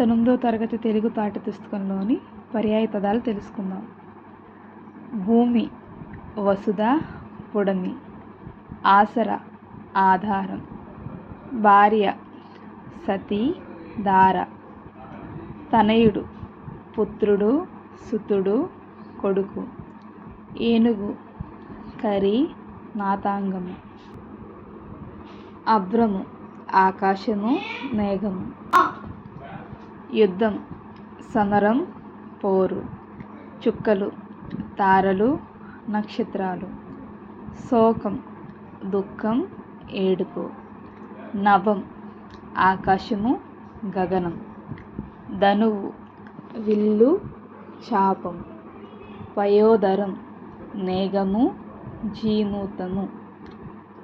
8వ తరగతి తెలుగు పాఠ్యపుస్తకంలోని పర్యాయ పదాలు తెలుసుకుందాం. భూమి, వసుధ, పుడమి. ఆసర, ఆధారం. భార్య, సతి, ధార. తనయుడు, పుత్రుడు, సుతుడు, కొడుకు. ఏనుగు, కరి, నాతాంగము. అభ్రము, ఆకాశము, మేఘము. యుద్ధం, సమరం, పోరు. చుక్కలు, తారలు, నక్షత్రాలు. శోకం, దుఃఖం, ఏడుపు. నభం, ఆకాశము, గగనం. ధనువు, విల్లు, చాపం. పయోదరం, మేఘము, జీమూతము.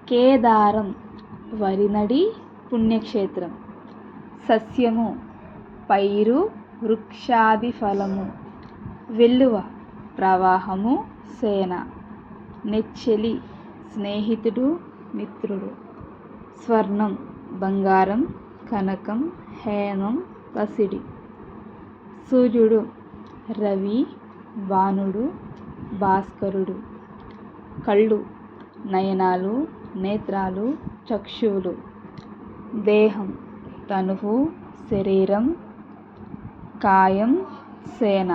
కేదారం, వరినడి, పుణ్యక్షేత్రం. సస్యము, పైరు, వృక్షాది ఫలము. వెల్లువ, ప్రవాహము, సేన. నెచ్చెలి, స్నేహితుడు, మిత్రుడు. స్వర్ణం, బంగారం, కనకం, హేమం, పసిడి. సూర్యుడు, రవి, భానుడు, భాస్కరుడు. కళ్ళు, నయనాలు, నేత్రాలు, చక్షువులు. దేహం, తనువు, శరీరం, కాయం, సేన.